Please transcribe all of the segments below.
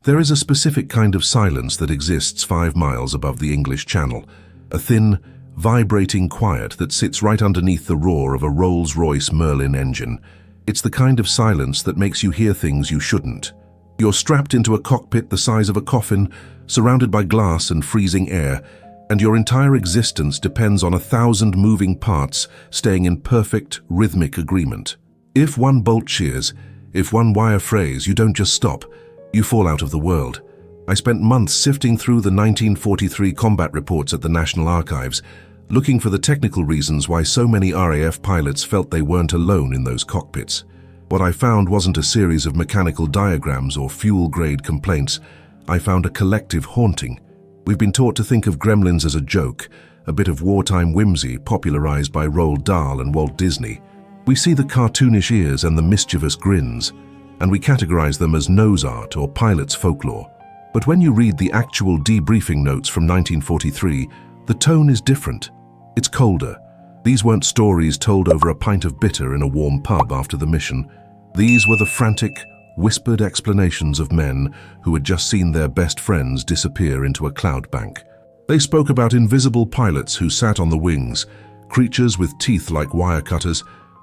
There is a specific kind of silence that exists 5 miles above the English Channel, a thin, vibrating quiet that sits right underneath the roar of a Rolls-Royce Merlin engine. It's the kind of silence that makes you hear things you shouldn't. You're strapped into a cockpit the size of a coffin, surrounded by glass and freezing air, and your entire existence depends on 1,000 moving parts staying in perfect, rhythmic agreement. If one bolt shears, if one wire frays, you don't just stop, you fall out of the world. I spent months sifting through the 1943 combat reports at the National Archives, looking for the technical reasons why so many RAF pilots felt they weren't alone in those cockpits. What I found wasn't a series of mechanical diagrams or fuel-grade complaints. I found a collective haunting. We've been taught to think of gremlins as a joke, a bit of wartime whimsy popularized by Roald Dahl and Walt Disney. We see the cartoonish ears and the mischievous grins, and we categorize them as nose art or pilot's folklore. But when you read the actual debriefing notes from 1943, the tone is different. It's colder. These weren't stories told over a pint of bitter in a warm pub after the mission. These were the frantic, whispered explanations of men who had just seen their best friends disappear into a cloud bank. They spoke about invisible pilots who sat on the wings, creatures with teeth like wire cutters,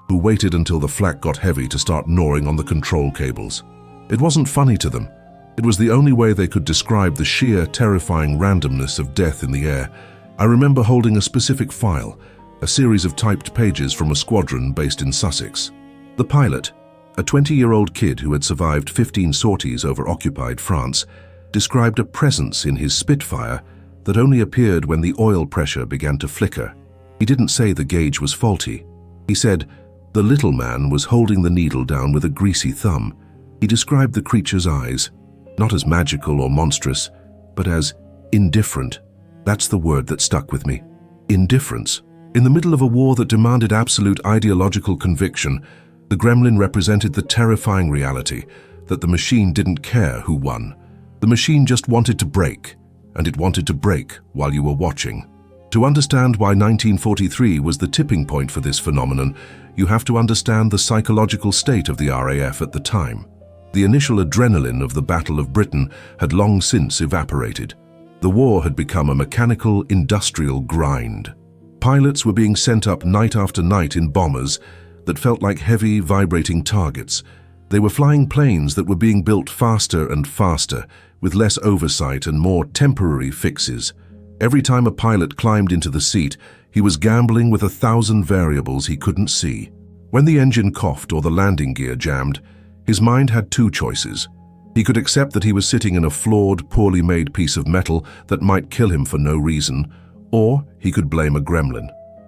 who waited until the flak got heavy to start gnawing on the control cables. It wasn't funny to them. It was the only way they could describe the sheer, terrifying randomness of death in the air. I remember holding a specific file, a series of typed pages from a squadron based in Sussex. The pilot, a 20-year-old kid who had survived 15 sorties over occupied France, described a presence in his Spitfire that only appeared when the oil pressure began to flicker. He didn't say the gauge was faulty. He said, the little man was holding the needle down with a greasy thumb. He described the creature's eyes, not as magical or monstrous, but as indifferent. That's the word that stuck with me. Indifference. In the middle of a war that demanded absolute ideological conviction, the gremlin represented the terrifying reality that the machine didn't care who won. The machine just wanted to break, and it wanted to break while you were watching. To understand why 1943 was the tipping point for this phenomenon, you have to understand the psychological state of the RAF at the time. The initial adrenaline of the Battle of Britain had long since evaporated. The war had become a mechanical, industrial grind. Pilots were being sent up night after night in bombers that felt like heavy, vibrating targets. They were flying planes that were being built faster and faster, with less oversight and more temporary fixes. Every time a pilot climbed into the seat, he was gambling with 1,000 variables he couldn't see. When the engine coughed or the landing gear jammed, his mind had 2 choices. He could accept that he was sitting in a flawed, poorly made piece of metal that might kill him for no reason, or he could blame a gremlin.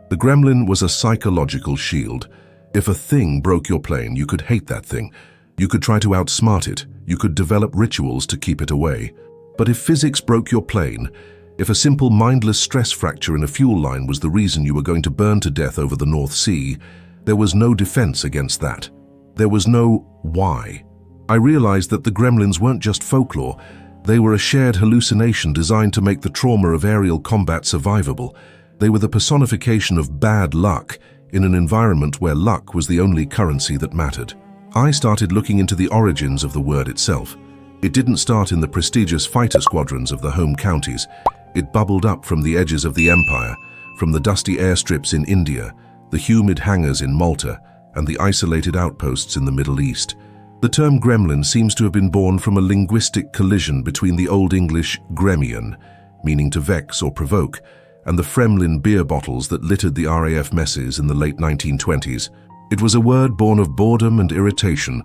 The gremlin was a psychological shield. If a thing broke your plane, you could hate that thing. You could try to outsmart it. You could develop rituals to keep it away. But if physics broke your plane, if a simple mindless stress fracture in a fuel line was the reason you were going to burn to death over the North Sea, there was no defense against that. There was no why. I realized that the gremlins weren't just folklore. They were a shared hallucination designed to make the trauma of aerial combat survivable. They were the personification of bad luck in an environment where luck was the only currency that mattered. I started looking into the origins of the word itself. It didn't start in the prestigious fighter squadrons of the home counties. It bubbled up from the edges of the empire, from the dusty airstrips in India, the humid hangars in Malta, and the isolated outposts in the Middle East. The term gremlin seems to have been born from a linguistic collision between the Old English gremian, meaning to vex or provoke, and the Fremlin beer bottles that littered the RAF messes in the late 1920s. It was a word born of boredom and irritation,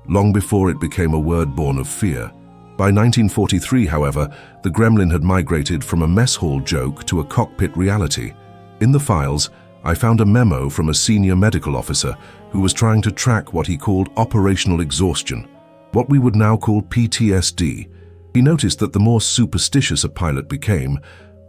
long before it became a word born of fear. By 1943, however, the gremlin had migrated from a mess hall joke to a cockpit reality. In the files, I found a memo from a senior medical officer who was trying to track what he called operational exhaustion, what we would now call PTSD. He noticed that the more superstitious a pilot became,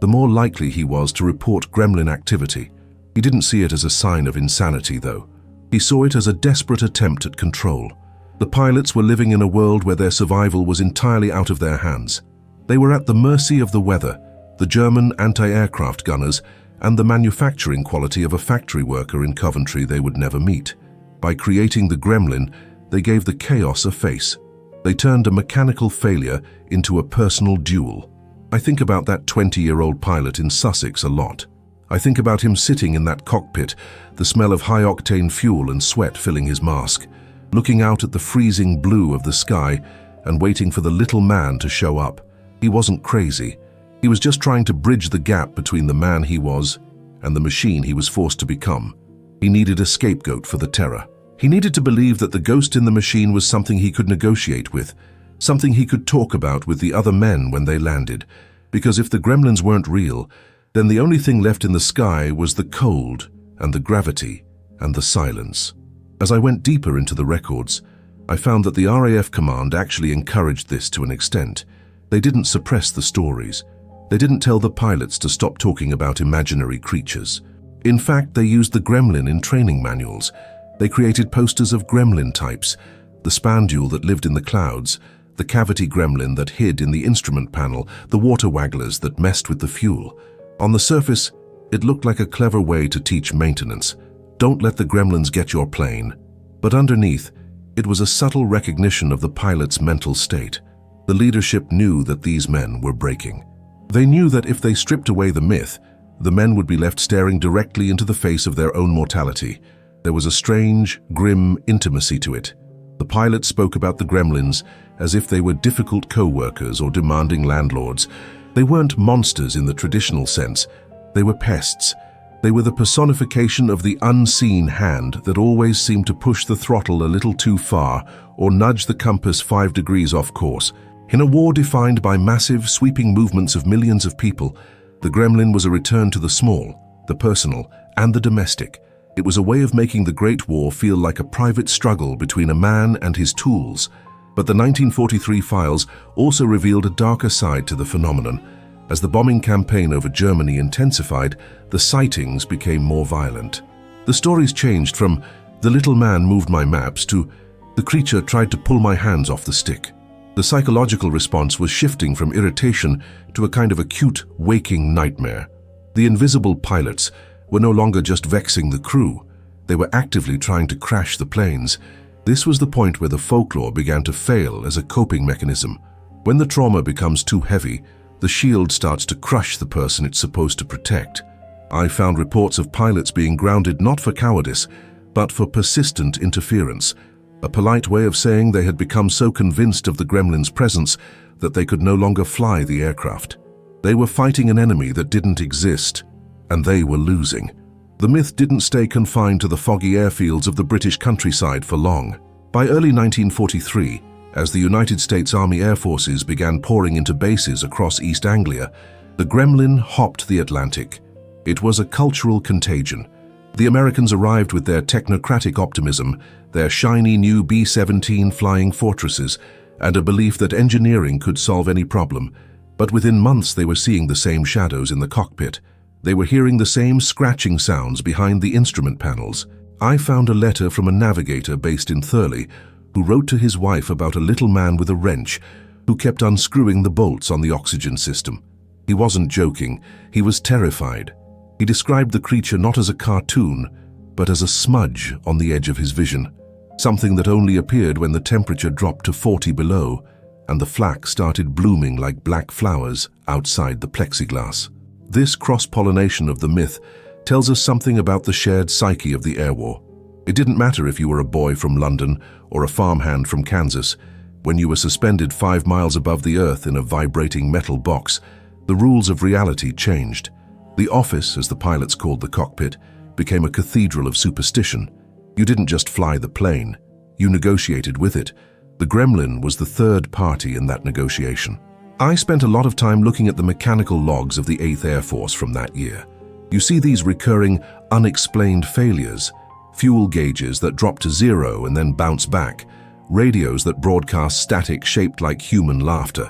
the more likely he was to report gremlin activity. He didn't see it as a sign of insanity, though. He saw it as a desperate attempt at control. The pilots were living in a world where their survival was entirely out of their hands. They were at the mercy of the weather, the German anti-aircraft gunners, and the manufacturing quality of a factory worker in Coventry they would never meet. By creating the gremlin, they gave the chaos a face. They turned a mechanical failure into a personal duel. I think about that 20-year-old pilot in Sussex a lot. I think about him sitting in that cockpit, the smell of high-octane fuel and sweat filling his mask, looking out at the freezing blue of the sky and waiting for the little man to show up. He wasn't crazy. He was just trying to bridge the gap between the man he was and the machine he was forced to become. He needed a scapegoat for the terror. He needed to believe that the ghost in the machine was something he could negotiate with, something he could talk about with the other men when they landed. Because if the gremlins weren't real, then the only thing left in the sky was the cold and the gravity and the silence. As I went deeper into the records, I found that the RAF command actually encouraged this to an extent. They didn't suppress the stories. They didn't tell the pilots to stop talking about imaginary creatures. In fact, they used the gremlin in training manuals. They created posters of gremlin types, the spandule that lived in the clouds, the cavity gremlin that hid in the instrument panel, the water wagglers that messed with the fuel. On the surface, it looked like a clever way to teach maintenance. Don't let the gremlins get your plane. But underneath, it was a subtle recognition of the pilot's mental state. The leadership knew that these men were breaking. They knew that if they stripped away the myth, the men would be left staring directly into the face of their own mortality. There was a strange, grim intimacy to it. The pilot spoke about the gremlins as if they were difficult co-workers or demanding landlords. They weren't monsters in the traditional sense. They were pests. They were the personification of the unseen hand that always seemed to push the throttle a little too far or nudge the compass 5 degrees off course. In a war defined by massive, sweeping movements of millions of people, the gremlin was a return to the small, the personal, and the domestic. It was a way of making the Great War feel like a private struggle between a man and his tools. But the 1943 files also revealed a darker side to the phenomenon. As the bombing campaign over Germany intensified, the sightings became more violent. The stories changed from "the little man moved my maps" to "the creature tried to pull my hands off the stick." The psychological response was shifting from irritation to a kind of acute, waking nightmare. The invisible pilots were no longer just vexing the crew. They were actively trying to crash the planes. This was the point where the folklore began to fail as a coping mechanism. When the trauma becomes too heavy, the shield starts to crush the person it's supposed to protect. I found reports of pilots being grounded not for cowardice, but for persistent interference, a polite way of saying they had become so convinced of the gremlin's presence that they could no longer fly the aircraft. They were fighting an enemy that didn't exist, and they were losing. The myth didn't stay confined to the foggy airfields of the British countryside for long. By early 1943, as the United States Army Air Forces began pouring into bases across East Anglia, the gremlin hopped the Atlantic. It was a cultural contagion. The Americans arrived with their technocratic optimism, their shiny new B-17 flying fortresses, and a belief that engineering could solve any problem. But within months they were seeing the same shadows in the cockpit. They were hearing the same scratching sounds behind the instrument panels. I found a letter from a navigator based in Thurley who wrote to his wife about a little man with a wrench who kept unscrewing the bolts on the oxygen system. He wasn't joking. He was terrified. He described the creature not as a cartoon, but as a smudge on the edge of his vision, something that only appeared when the temperature dropped to 40 below and the flak started blooming like black flowers outside the plexiglass. This cross-pollination of the myth tells us something about the shared psyche of the air war. It didn't matter if you were a boy from London or a farmhand from Kansas. When you were suspended 5 miles above the earth in a vibrating metal box, the rules of reality changed. The office, as the pilots called the cockpit, became a cathedral of superstition. You didn't just fly the plane, you negotiated with it. The gremlin was the third party in that negotiation. I spent a lot of time looking at the mechanical logs of the 8th Air Force from that year. You see these recurring, unexplained failures, fuel gauges that drop to 0 and then bounce back, radios that broadcast static shaped like human laughter,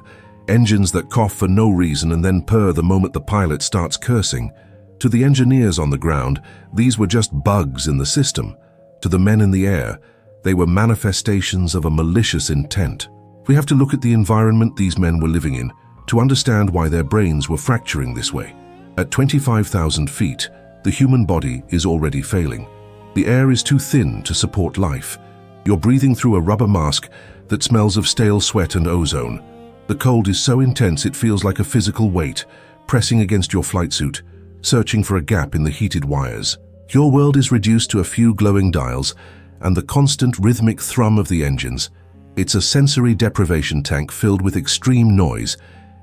engines that cough for no reason and then purr the moment the pilot starts cursing. To the engineers on the ground, these were just bugs in the system. To the men in the air, they were manifestations of a malicious intent. We have to look at the environment these men were living in to understand why their brains were fracturing this way. At 25,000 feet, the human body is already failing. The air is too thin to support life. You're breathing through a rubber mask that smells of stale sweat and ozone. The cold is so intense it feels like a physical weight, pressing against your flight suit, searching for a gap in the heated wires. Your world is reduced to a few glowing dials and the constant rhythmic thrum of the engines. It's a sensory deprivation tank filled with extreme noise.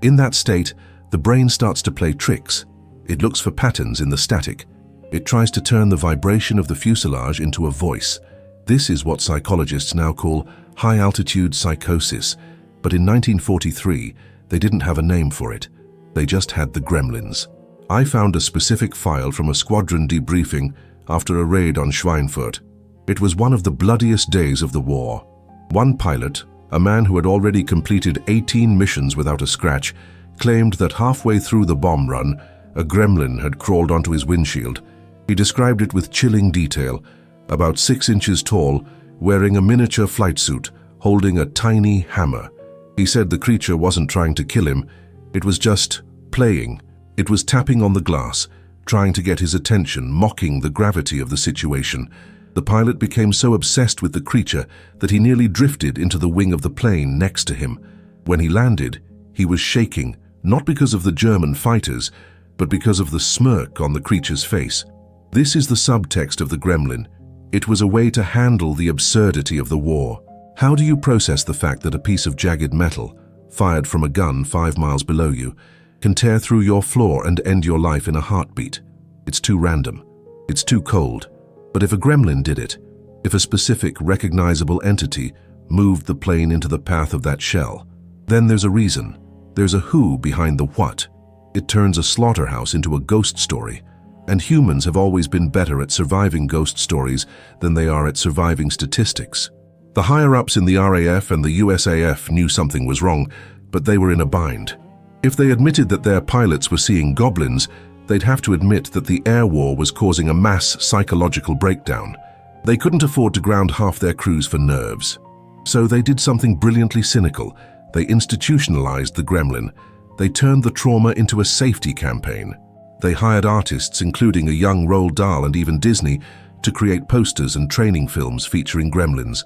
In that state, the brain starts to play tricks. It looks for patterns in the static. It tries to turn the vibration of the fuselage into a voice. This is what psychologists now call high-altitude psychosis, but in 1943, they didn't have a name for it. They just had the Gremlins. I found a specific file from a squadron debriefing after a raid on Schweinfurt. It was one of the bloodiest days of the war. One pilot, a man who had already completed 18 missions without a scratch, claimed that halfway through the bomb run, a gremlin had crawled onto his windshield. He described it with chilling detail, about 6 inches tall, wearing a miniature flight suit, holding a tiny hammer. He said the creature wasn't trying to kill him, it was just playing. It was tapping on the glass, trying to get his attention, mocking the gravity of the situation. The pilot became so obsessed with the creature that he nearly drifted into the wing of the plane next to him. When he landed, he was shaking, not because of the German fighters, but because of the smirk on the creature's face. This is the subtext of the Gremlin. It was a way to handle the absurdity of the war. How do you process the fact that a piece of jagged metal, fired from a gun 5 miles below you, can tear through your floor and end your life in a heartbeat? It's too random. It's too cold. But if a gremlin did it, if a specific, recognizable entity moved the plane into the path of that shell, then there's a reason. There's a who behind the what. It turns a slaughterhouse into a ghost story, and humans have always been better at surviving ghost stories than they are at surviving statistics. The higher-ups in the RAF and the USAF knew something was wrong, but they were in a bind. If they admitted that their pilots were seeing goblins, they'd have to admit that the air war was causing a mass psychological breakdown. They couldn't afford to ground half their crews for nerves. So they did something brilliantly cynical. They institutionalized the Gremlin. They turned the trauma into a safety campaign. They hired artists, including a young Roald Dahl and even Disney, to create posters and training films featuring gremlins.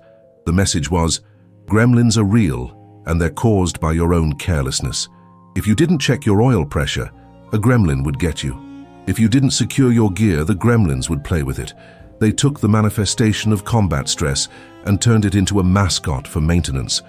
The message was, gremlins are real, and they're caused by your own carelessness. If you didn't check your oil pressure, a gremlin would get you. If you didn't secure your gear, the gremlins would play with it. They took the manifestation of combat stress and turned it into a mascot for maintenance.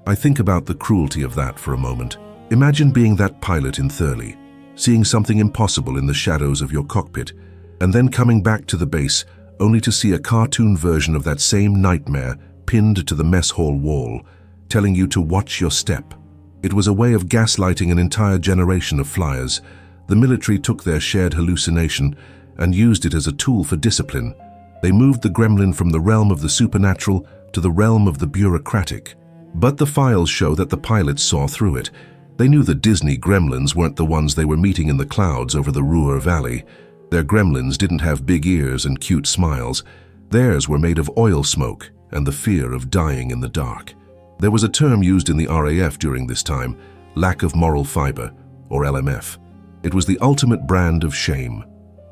I think about the cruelty of that for a moment. Imagine being that pilot in Thurley, seeing something impossible in the shadows of your cockpit, and then coming back to the base only to see a cartoon version of that same nightmare pinned to the mess hall wall, telling you to watch your step. It was a way of gaslighting an entire generation of flyers. The military took their shared hallucination and used it as a tool for discipline. They moved the gremlin from the realm of the supernatural to the realm of the bureaucratic. But the files show that the pilots saw through it. They knew the Disney gremlins weren't the ones they were meeting in the clouds over the Ruhr Valley. Their gremlins didn't have big ears and cute smiles. Theirs were made of oil smoke and the fear of dying in the dark. There was a term used in the RAF during this time, lack of moral fiber, or LMF. It was the ultimate brand of shame.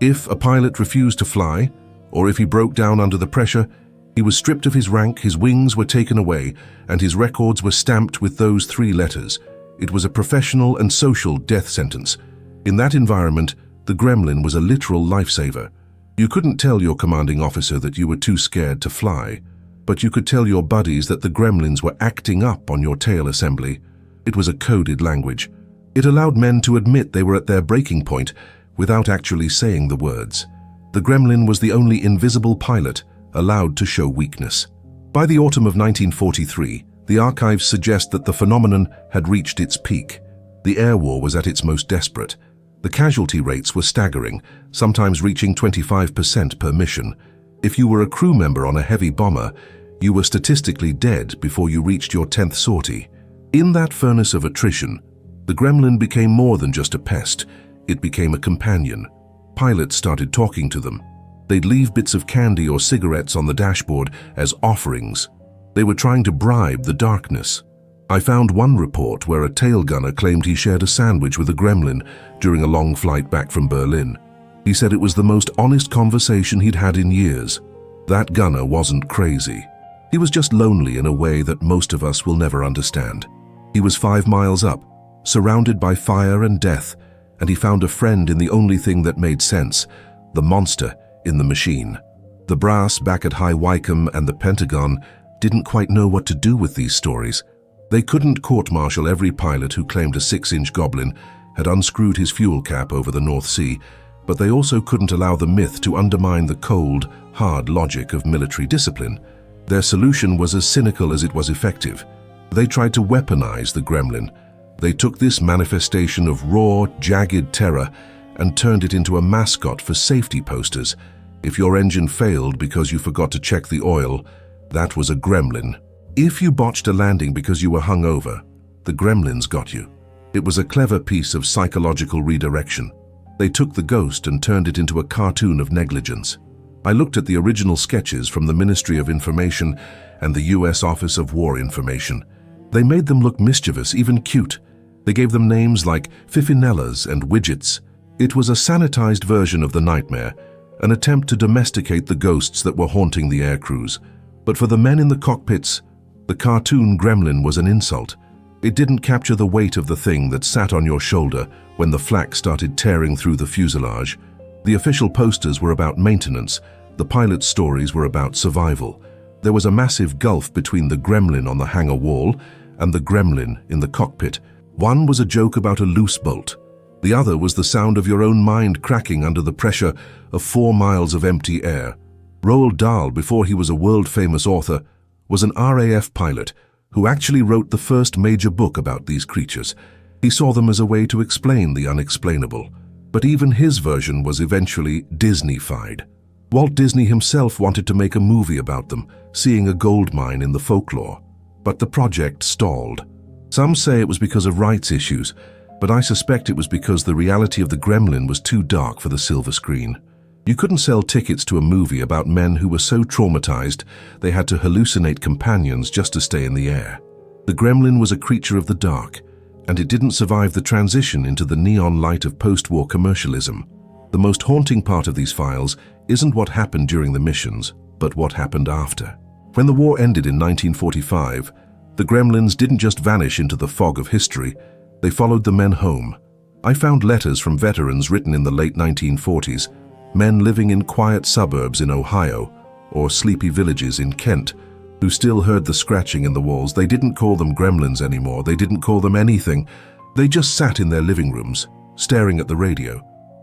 If a pilot refused to fly, or if he broke down under the pressure, he was stripped of his rank, his wings were taken away, and his records were stamped with those 3 letters. It was a professional and social death sentence. In that environment, the gremlin was a literal lifesaver. You couldn't tell your commanding officer that you were too scared to fly, but you could tell your buddies that the gremlins were acting up on your tail assembly. It was a coded language. It allowed men to admit they were at their breaking point without actually saying the words. The gremlin was the only invisible pilot allowed to show weakness. By the autumn of 1943, the archives suggest that the phenomenon had reached its peak. The air war was at its most desperate. The casualty rates were staggering, sometimes reaching 25% per mission. If you were a crew member on a heavy bomber, you were statistically dead before you reached your 10th sortie. In that furnace of attrition, the gremlin became more than just a pest. It became a companion. Pilots started talking to them. They'd leave bits of candy or cigarettes on the dashboard as offerings. They were trying to bribe the darkness. I found one report where a tail gunner claimed he shared a sandwich with a gremlin during a long flight back from Berlin. He said it was the most honest conversation he'd had in years. That gunner wasn't crazy. He was just lonely in a way that most of us will never understand. He was 5 miles up, surrounded by fire and death, and he found a friend in the only thing that made sense, the monster in the machine. The brass back at High Wycombe and the Pentagon didn't quite know what to do with these stories. They couldn't court-martial every pilot who claimed a 6-inch goblin had unscrewed his fuel cap over the North Sea, but they also couldn't allow the myth to undermine the cold, hard logic of military discipline. Their solution was as cynical as it was effective. They tried to weaponize the Gremlin. They took this manifestation of raw, jagged terror and turned it into a mascot for safety posters. If your engine failed because you forgot to check the oil, that was a Gremlin. If you botched a landing because you were hungover, the Gremlins got you. It was a clever piece of psychological redirection. They took the ghost and turned it into a cartoon of negligence. I looked at the original sketches from the Ministry of Information and the US Office of War Information. They made them look mischievous, even cute. They gave them names like Fifinellas and Widgets. It was a sanitized version of the nightmare, an attempt to domesticate the ghosts that were haunting the air crews. But for the men in the cockpits, the cartoon Gremlin was an insult. It didn't capture the weight of the thing that sat on your shoulder when the flak started tearing through the fuselage. The official posters were about maintenance. The pilot's stories were about survival. There was a massive gulf between the Gremlin on the hangar wall and the Gremlin in the cockpit. One was a joke about a loose bolt. The other was the sound of your own mind cracking under the pressure of 4 miles of empty air. Roald Dahl, before he was a world-famous author, was an RAF pilot who actually wrote the first major book about these creatures. He saw them as a way to explain the unexplainable. But even his version was eventually Disneyfied. Walt Disney himself wanted to make a movie about them, seeing a gold mine in the folklore. But the project stalled. Some say it was because of rights issues, but I suspect it was because the reality of the Gremlin was too dark for the silver screen. You couldn't sell tickets to a movie about men who were so traumatized they had to hallucinate companions just to stay in the air. The Gremlin was a creature of the dark, and it didn't survive the transition into the neon light of post-war commercialism. The most haunting part of these files isn't what happened during the missions, but what happened after. When the war ended in 1945, the Gremlins didn't just vanish into the fog of history, they followed the men home. I found letters from veterans written in the late 1940s, men living in quiet suburbs in Ohio or sleepy villages in Kent who still heard the scratching in the walls. They didn't call them Gremlins anymore. They didn't call them anything. They just sat in their living rooms, staring at the radio,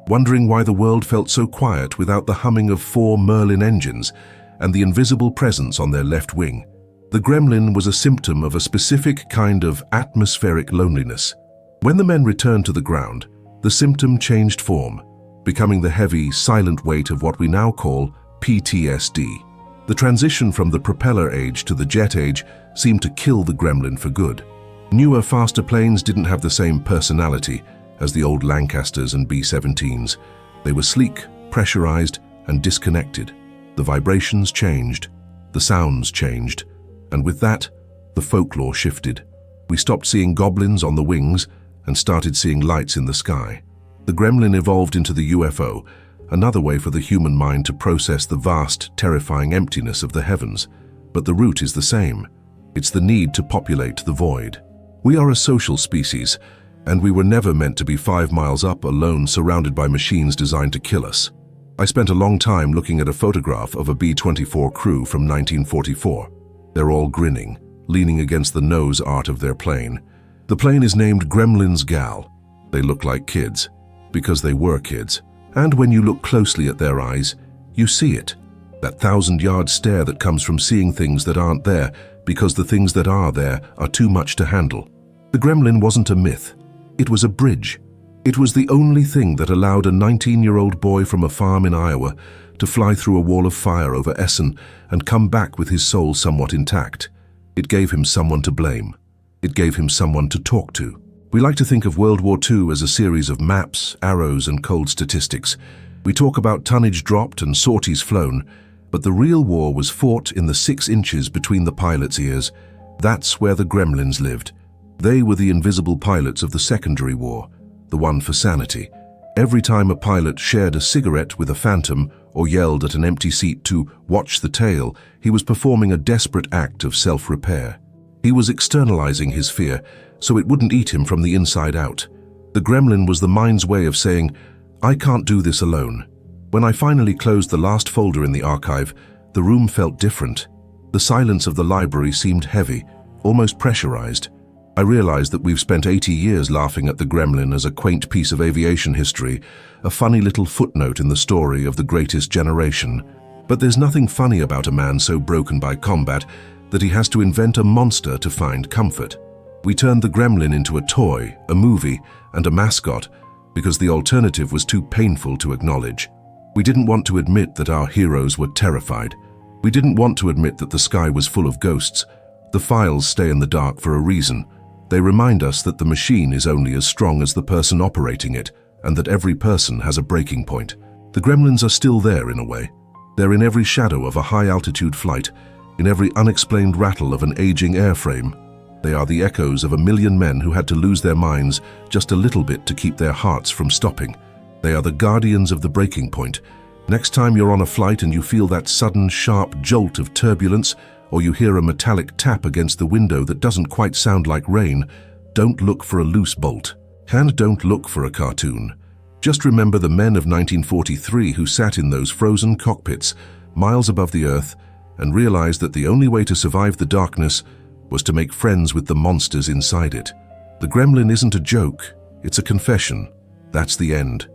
wondering why the world felt so quiet without the humming of 4 Merlin engines and the invisible presence on their left wing. The Gremlin was a symptom of a specific kind of atmospheric loneliness. When the men returned to the ground, the symptom changed form, becoming the heavy, silent weight of what we now call PTSD. The transition from the propeller age to the jet age seemed to kill the Gremlin for good. Newer, faster planes didn't have the same personality as the old Lancasters and B-17s. They were sleek, pressurized, and disconnected. The vibrations changed, the sounds changed, and with that, the folklore shifted. We stopped seeing goblins on the wings and started seeing lights in the sky. The Gremlin evolved into the UFO, another way for the human mind to process the vast, terrifying emptiness of the heavens. But the root is the same. It's the need to populate the void. We are a social species, and we were never meant to be 5 miles up alone surrounded by machines designed to kill us. I spent a long time looking at a photograph of a B-24 crew from 1944. They're all grinning, leaning against the nose art of their plane. The plane is named Gremlin's Gal. They look like kids, because they were kids. And when you look closely at their eyes, you see it. That 1,000-yard stare that comes from seeing things that aren't there because the things that are there are too much to handle. The Gremlin wasn't a myth. It was a bridge. It was the only thing that allowed a 19-year-old boy from a farm in Iowa to fly through a wall of fire over Essen and come back with his soul somewhat intact. It gave him someone to blame. It gave him someone to talk to. We like to think of World War II as a series of maps, arrows, and cold statistics. We talk about tonnage dropped and sorties flown, but the real war was fought in the 6 inches between the pilots' ears. That's where the Gremlins lived. They were the invisible pilots of the secondary war, the one for sanity. Every time a pilot shared a cigarette with a phantom or yelled at an empty seat to watch the tail, he was performing a desperate act of self-repair. He was externalizing his fear, so it wouldn't eat him from the inside out. The gremlin was the mind's way of saying, "I can't do this alone." When I finally closed the last folder in the archive, the room felt different. The silence of the library seemed heavy, almost pressurized. I realized that we've spent 80 years laughing at the gremlin as a quaint piece of aviation history, a funny little footnote in the story of the greatest generation. But there's nothing funny about a man so broken by combat that he has to invent a monster to find comfort. We turned the gremlin into a toy, a movie, and a mascot because the alternative was too painful to acknowledge. We didn't want to admit that our heroes were terrified. We didn't want to admit that the sky was full of ghosts. The files stay in the dark for a reason. They remind us that the machine is only as strong as the person operating it, and that every person has a breaking point. The gremlins are still there in a way. They're in every shadow of a high-altitude flight, in every unexplained rattle of an aging airframe. They are the echoes of a million men who had to lose their minds just a little bit to keep their hearts from stopping. They are the guardians of the breaking point. Next time you're on a flight and you feel that sudden, sharp jolt of turbulence, or you hear a metallic tap against the window that doesn't quite sound like rain, don't look for a loose bolt. And don't look for a cartoon. Just remember the men of 1943 who sat in those frozen cockpits, miles above the earth, and realized that the only way to survive the darkness was to make friends with the monsters inside it. The gremlin isn't a joke, it's a confession. That's the end.